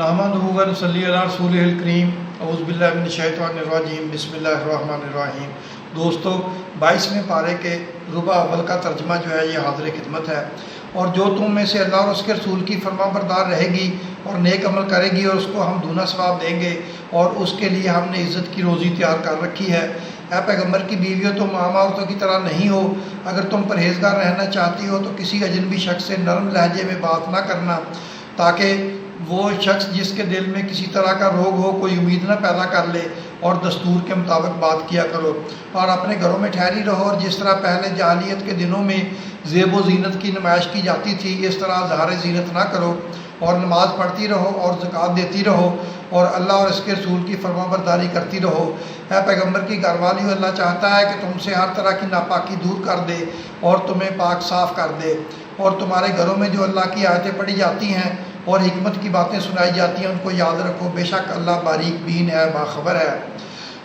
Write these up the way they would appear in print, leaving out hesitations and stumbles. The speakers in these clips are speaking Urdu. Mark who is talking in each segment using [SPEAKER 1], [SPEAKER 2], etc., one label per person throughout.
[SPEAKER 1] نحمدہ و نصلی علی رسولہ الکریم اعوذ باللہ من الشیطان الرجیم بسم اللہ الرحمن الرحیم۔ دوستو 22ویں پارے کے ربع اول کا ترجمہ جو ہے یہ حاضر خدمت ہے۔ اور جو تم میں سے اللہ اور اس کے رسول کی فرما بردار رہے گی اور نیک عمل کرے گی اور اس کو ہم دونا ثواب دیں گے اور اس کے لیے ہم نے عزت کی روزی تیار کر رکھی ہے۔ اے پیغمبر کی بیویوں تم عام عورتوں کی طرح نہیں ہو، اگر تم پرہیزگار رہنا چاہتی ہو تو کسی اجنبی شخص سے نرم لہجے میں بات نہ کرنا، تاکہ وہ شخص جس کے دل میں کسی طرح کا روگ ہو کوئی امید نہ پیدا کر لے، اور دستور کے مطابق بات کیا کرو اور اپنے گھروں میں ٹھہری رہو، اور جس طرح پہلے جاہلیت کے دنوں میں زیب و زینت کی نمائش کی جاتی تھی اس طرح اظہار زینت نہ کرو، اور نماز پڑھتی رہو اور زکوٰۃ دیتی رہو اور اللہ اور اس کے رسول کی فرما برداری کرتی رہو۔ اے پیغمبر کی گھر والیوں، اللہ چاہتا ہے کہ تم سے ہر طرح کی ناپاکی دور کر دے اور تمہیں پاک صاف کر دے، اور تمہارے گھروں میں جو اللہ کی آیتیں پڑھی جاتی ہیں اور حکمت کی باتیں سنائی جاتی ہیں ان کو یاد رکھو، بے شک اللہ باریک بین ہے، باخبر ہے۔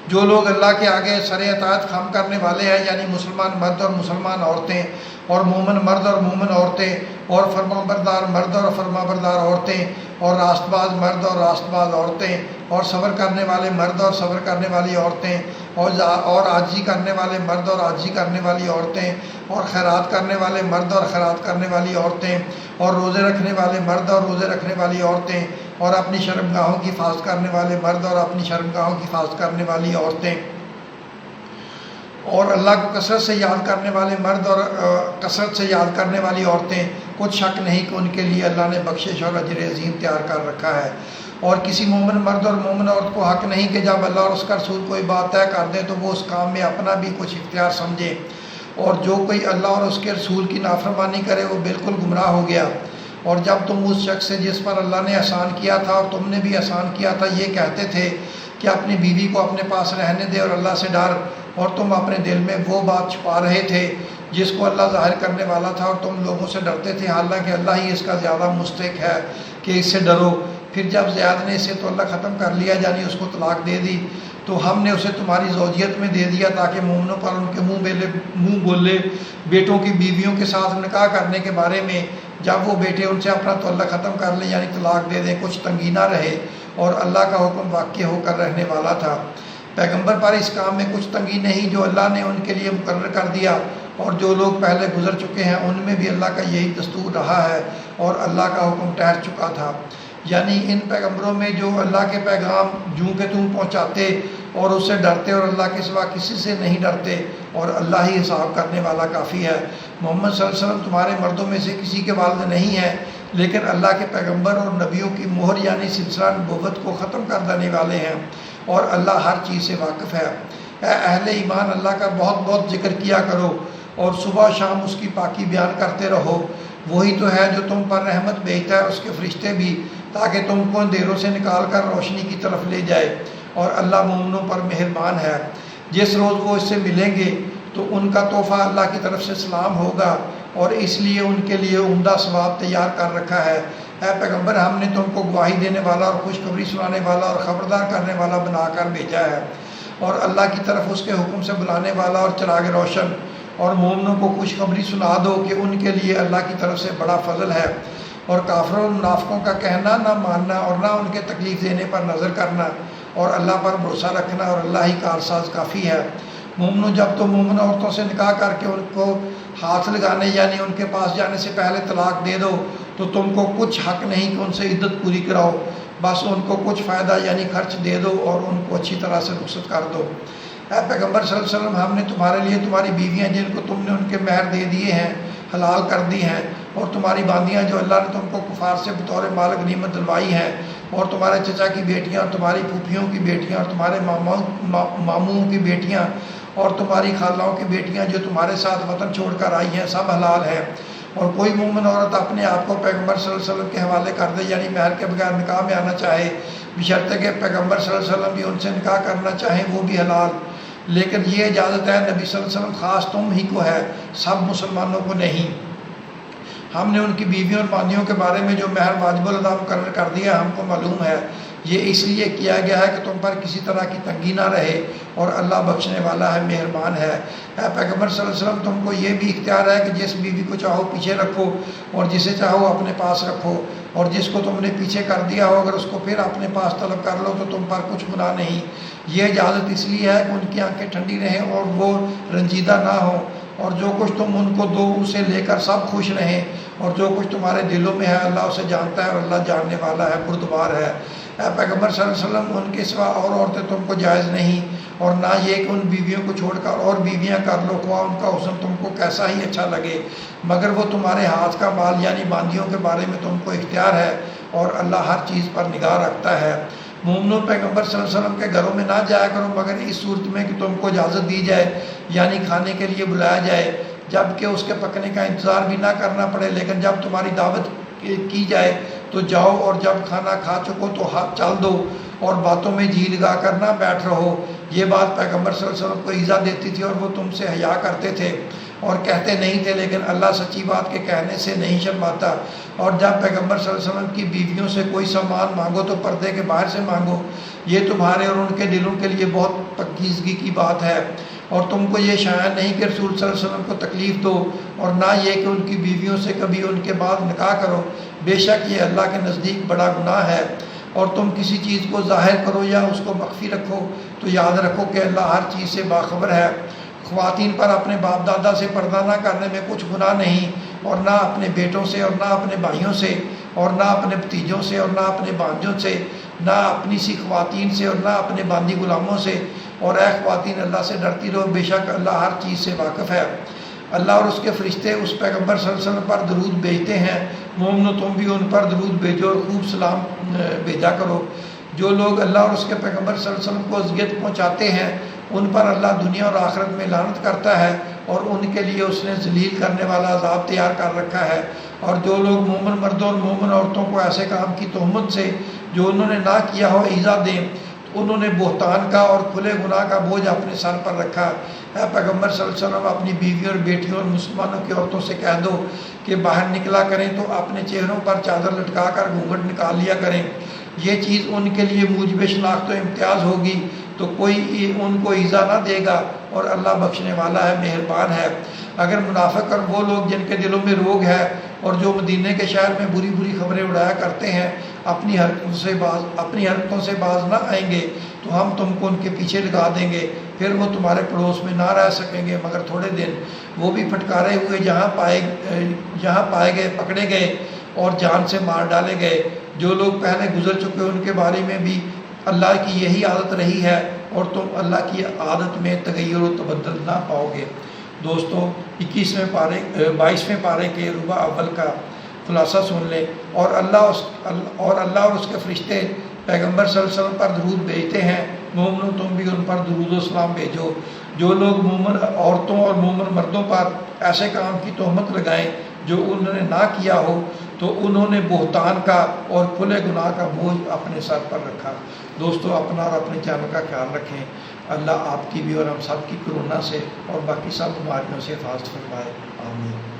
[SPEAKER 1] جو لوگ اللہ کے آگے سر اطاعت خم کرنے والے ہیں، یعنی مسلمان مرد اور مسلمان عورتیں اور مومن مرد اور مومن عورتیں اور فرما بردار مرد اور فرما بردار عورتیں اور راست باز مرد اور راست باز عورتیں اور صبر کرنے والے مرد اور صبر کرنے والی عورتیں اور عاجزی کرنے والے مرد اور عاجزی کرنے والی عورتیں اور خیرات کرنے والے مرد اور خیرات کرنے والی عورتیں اور روزے رکھنے والے مرد اور روزے رکھنے والی عورتیں اور اپنی شرمگاہوں کی حفاظت کرنے والے مرد اور اپنی شرمگاہوں کی حفاظت کرنے والی عورتیں اور اللہ کو کثرت سے یاد کرنے والے مرد اور کثرت سے یاد کرنے والی عورتیں، کچھ شک نہیں کہ ان کے لیے اللہ نے بخشش اور اجر عظیم تیار کر رکھا ہے۔ اور کسی مومن مرد اور مومن عورت کو حق نہیں کہ جب اللہ اور اس کا رسول کوئی بات طے کر دے تو وہ اس کام میں اپنا بھی کچھ اختیار سمجھے، اور جو کوئی اللہ اور اس کے رسول کی نافرمانی کرے وہ بالکل گمراہ ہو گیا۔ اور جب تم اس شخص سے جس پر اللہ نے احسان کیا تھا اور تم نے بھی احسان کیا تھا یہ کہتے تھے کہ اپنی بیوی کو اپنے پاس رہنے دے اور اللہ سے ڈر، اور تم اپنے دل میں وہ بات چھپا رہے تھے جس کو اللہ ظاہر کرنے والا تھا اور تم لوگوں سے ڈرتے تھے، حالانکہ اللہ ہی اس کا زیادہ مستحق ہے کہ اس سے ڈرو۔ پھر جب زیاد نے اسے تو اللہ ختم کر لیا، یعنی اس کو طلاق دے دی، تو ہم نے اسے تمہاری زوجیت میں دے دیا تاکہ مومنوں پر ان کے منہ بولے بیٹوں کی بیویوں کے ساتھ نکاح کرنے کے بارے میں جب وہ بیٹے ان سے اپنا تو اللہ ختم کر لیں یعنی طلاق دے دیں کچھ تنگی نہ رہے، اور اللہ کا حکم واقع ہو کر رہنے والا تھا۔ پیغمبر پر اس کام میں کچھ تنگی نہیں جو اللہ نے ان کے لیے مقرر کر دیا، اور جو لوگ پہلے گزر چکے ہیں ان میں بھی اللہ کا یہی دستور رہا ہے اور اللہ کا حکم ٹھہر چکا تھا۔ یعنی ان پیغمبروں میں جو اللہ کے پیغام جوں کہ تم پہنچاتے اور اس سے ڈرتے اور اللہ کے سوا کسی سے نہیں ڈرتے، اور اللہ ہی حساب کرنے والا کافی ہے۔ محمد صلی اللہ علیہ وسلم تمہارے مردوں میں سے کسی کے والد نہیں ہیں، لیکن اللہ کے پیغمبر اور نبیوں کی مہر یعنی سلسلہ نبوت کو ختم کر دینے والے ہیں، اور اللہ ہر چیز سے واقف ہے۔ اے اہل ایمان، اللہ کا بہت بہت ذکر کیا کرو اور صبح شام اس کی پاکی بیان کرتے رہو، وہی تو ہے جو تم پر رحمت بھیجتا ہے، اس کے فرشتے بھی، تاکہ تم کو اندھیروں سے نکال کر روشنی کی طرف لے جائے، اور اللہ مومنوں پر مہربان ہے۔ جس روز وہ اس سے ملیں گے تو ان کا تحفہ اللہ کی طرف سے سلام ہوگا، اور اس لیے ان کے لیے عمدہ ثواب تیار کر رکھا ہے۔ اے پیغمبر، ہم نے تم کو گواہی دینے والا اور خوشخبری سنانے والا اور خبردار کرنے والا بنا کر بھیجا ہے، اور اللہ کی طرف اس کے حکم سے بلانے والا اور چراغ روشن، اور مومنوں کو خوشخبری سنا دو کہ ان کے لیے اللہ کی طرف سے بڑا فضل ہے، اور کافروں اور منافقوں کا کہنا نہ ماننا اور نہ ان کے تکلیف دینے پر نظر کرنا، اور اللہ پر بھروسہ رکھنا، اور اللہ ہی کارساز کافی ہے۔ مومنوں، جب تم مومن عورتوں سے نکاح کر کے ان کو ہاتھ لگانے یعنی ان کے پاس جانے سے پہلے طلاق دے دو تو تم کو کچھ حق نہیں کہ ان سے عدت پوری کراؤ، بس ان کو کچھ فائدہ یعنی خرچ دے دو اور ان کو اچھی طرح سے رخصت کر دو۔ اے پیغمبر صلی اللہ علیہ وسلم، ہم نے تمہارے لیے تمہاری بیویاں جن کو تم نے ان کے مہر دے دیے ہیں حلال کر دی ہیں، اور تمہاری باندیاں جو اللہ نے تم کو کفار سے بطور مال غنیمت دلوائی ہیں، اور تمہارے چچا کی بیٹیاں اور تمہاری پھوپھیوں کی بیٹیاں اور تمہارے ماموں کی بیٹیاں اور تمہاری خالوں کی بیٹیاں جو تمہارے ساتھ وطن چھوڑ کر آئی ہیں، سب حلال ہیں۔ اور کوئی مومن عورت اپنے آپ کو پیغمبر صلی اللہ علیہ وسلم کے حوالے کر دے یعنی مہر کے بغیر نکاح میں آنا چاہے، بشرطے کہ پیغمبر صلی اللہ علیہ وسلم بھی ان سے نکاح کرنا چاہیں، وہ بھی حلال، لیکن یہ اجازت ہے نبی صلی اللہ علیہ وسلم خاص تم ہی کو ہے، سب مسلمانوں کو نہیں۔ ہم نے ان کی بیویوں اور باندیوں کے بارے میں جو مہر واجب الادا مقرر کر دیا ہم کو معلوم ہے، یہ اس لیے کیا گیا ہے کہ تم پر کسی طرح کی تنگی نہ رہے، اور اللہ بخشنے والا ہے، مہربان ہے۔ اے پیغمبر صلی اللہ علیہ وسلم، تم کو یہ بھی اختیار ہے کہ جس بیوی کو چاہو پیچھے رکھو اور جسے چاہو اپنے پاس رکھو، اور جس کو تم نے پیچھے کر دیا ہو اگر اس کو پھر اپنے پاس طلب کر لو تو تم پر کچھ گناہ نہیں۔ یہ اجازت اس لیے ہے کہ ان کی آنکھیں ٹھنڈی رہیں اور وہ رنجیدہ نہ ہوں، اور جو کچھ تم ان کو دو اسے لے کر سب خوش رہیں، اور جو کچھ تمہارے دلوں میں ہے اللہ اسے جانتا ہے، اور اللہ جاننے والا ہے، بردبار ہے۔ اے پیغمبر صلی اللہ علیہ وسلم، ان کے سوا اور عورتیں تم کو جائز نہیں، اور نہ یہ کہ ان بیویوں کو چھوڑ کر اور بیویاں کر لو، خواہ ان کا حسن تم کو کیسا ہی اچھا لگے، مگر وہ تمہارے ہاتھ کا مال یعنی باندیوں کے بارے میں تم کو اختیار ہے، اور اللہ ہر چیز پر نگاہ رکھتا ہے۔ مومنوں، پیغمبر صلی اللہ علیہ وسلم کے گھروں میں نہ جایا کرو مگر اس صورت میں کہ تم کو اجازت دی جائے، یعنی کھانے کے لیے بلایا جائے، جب کہ اس کے پکنے کا انتظار بھی نہ کرنا پڑے، لیکن جب تمہاری دعوت کی جائے تو جاؤ، اور جب کھانا کھا چکو تو ہاتھ چل دو، اور باتوں میں جی لگا کر نہ بیٹھ رہو۔ یہ بات پیغمبر صلی اللہ علیہ وسلم کو ایذا دیتی تھی، اور وہ تم سے حیا کرتے تھے اور کہتے نہیں تھے، لیکن اللہ سچی بات کے کہنے سے نہیں شرماتا۔ اور جب پیغمبر صلی اللہ علیہ وسلم کی بیویوں سے کوئی سامان مانگو تو پردے کے باہر سے مانگو، یہ تمہارے اور ان کے دلوں کے لیے بہت پاکیزگی کی بات ہے، اور تم کو یہ شایع نہیں کہ رسول صلی اللہ علیہ وسلم کو تکلیف دو، اور نہ یہ کہ ان کی بیویوں سے کبھی ان کے بعد نکاح کرو، بے شک یہ اللہ کے نزدیک بڑا گناہ ہے۔ اور تم کسی چیز کو ظاہر کرو یا اس کو مخفی رکھو تو یاد رکھو کہ اللہ ہر چیز سے باخبر ہے۔ خواتین پر اپنے باپ دادا سے پردہ نہ کرنے میں کچھ گناہ نہیں، اور نہ اپنے بیٹوں سے، اور نہ اپنے بھائیوں سے، اور نہ اپنے بھتیجوں سے، اور نہ اپنے بھانجوں سے، نہ اپنی سی خواتین سے، اور نہ اپنے باندی غلاموں سے، اور اے خواتین اللہ سے ڈرتی رہو، بے شک اللہ ہر چیز سے واقف ہے۔ اللہ اور اس کے فرشتے اس پیغمبر صلی اللہ علیہ وسلم پر درود بھیجتے ہیں، مومنو تم بھی ان پر درود بھیجو اور خوب سلام بھیجا کرو۔ جو لوگ اللہ اور اس کے پیغمبر صلی اللہ علیہ وسلم کو اذیت پہنچاتے ہیں ان پر اللہ دنیا اور آخرت میں لعنت کرتا ہے، اور ان کے لیے اس نے ذلیل کرنے والا عذاب تیار کر رکھا ہے۔ اور جو لوگ مومن مردوں اور مومن عورتوں کو ایسے کام کی تہمت سے جو انہوں نے نہ کیا ہو ایذا دیں، انہوں نے بہتان کا اور کھلے گناہ کا بوجھ اپنے سر پر رکھا۔ اے پیغمبر صلی اللہ علیہ وسلم، اپنی بیویوں اور بیٹیوں اور مسلمانوں کی عورتوں سے کہہ دو کہ باہر نکلا کریں تو اپنے چہروں پر چادر لٹکا کر گھونگھٹ نکال لیا کریں، یہ چیز ان کے لیے موجب شناخت و امتیاز ہوگی تو کوئی ان کو ایذا نہ دے گا، اور اللہ بخشنے والا ہے، مہربان ہے۔ اگر منافق اور وہ لوگ جن کے دلوں میں روگ ہے اور جو مدینے کے شہر میں بری بری خبریں اڑایا کرتے ہیں اپنی حرکتوں سے باز نہ آئیں گے تو ہم تم کو ان کے پیچھے لگا دیں گے، پھر وہ تمہارے پڑوس میں نہ رہ سکیں گے مگر تھوڑے دن، وہ بھی پھٹکارے ہوئے جہاں پائے گئے پکڑے گئے اور جان سے مار ڈالے گئے۔ جو لوگ پہلے گزر چکے ان کے بارے میں بھی اللہ کی یہی عادت رہی ہے، اور تم اللہ کی عادت میں تغیر و تبدل نہ پاؤ گے۔ دوستو، 22ویں پارے کے ربع اول کا خلاصہ سن لیں۔ اور اللہ اور اس کے فرشتے پیغمبر صلی اللہ علیہ وسلم پر درود بھیجتے ہیں، مومنوں تم بھی ان پر درود و سلام بھیجو۔ جو لوگ مومن عورتوں اور مومن مردوں پر ایسے کام کی تہمت لگائیں جو انہوں نے نہ کیا ہو تو انہوں نے بہتان کا اور کھلے گناہ کا بوجھ اپنے سر پر رکھا۔ دوستو، اپنا اور اپنے چینل کا خیال رکھیں۔ اللہ آپ کی بھی اور ہم سب کی کورونا سے اور باقی سب بیماریوں سے حفاظت فرمائے، آمین۔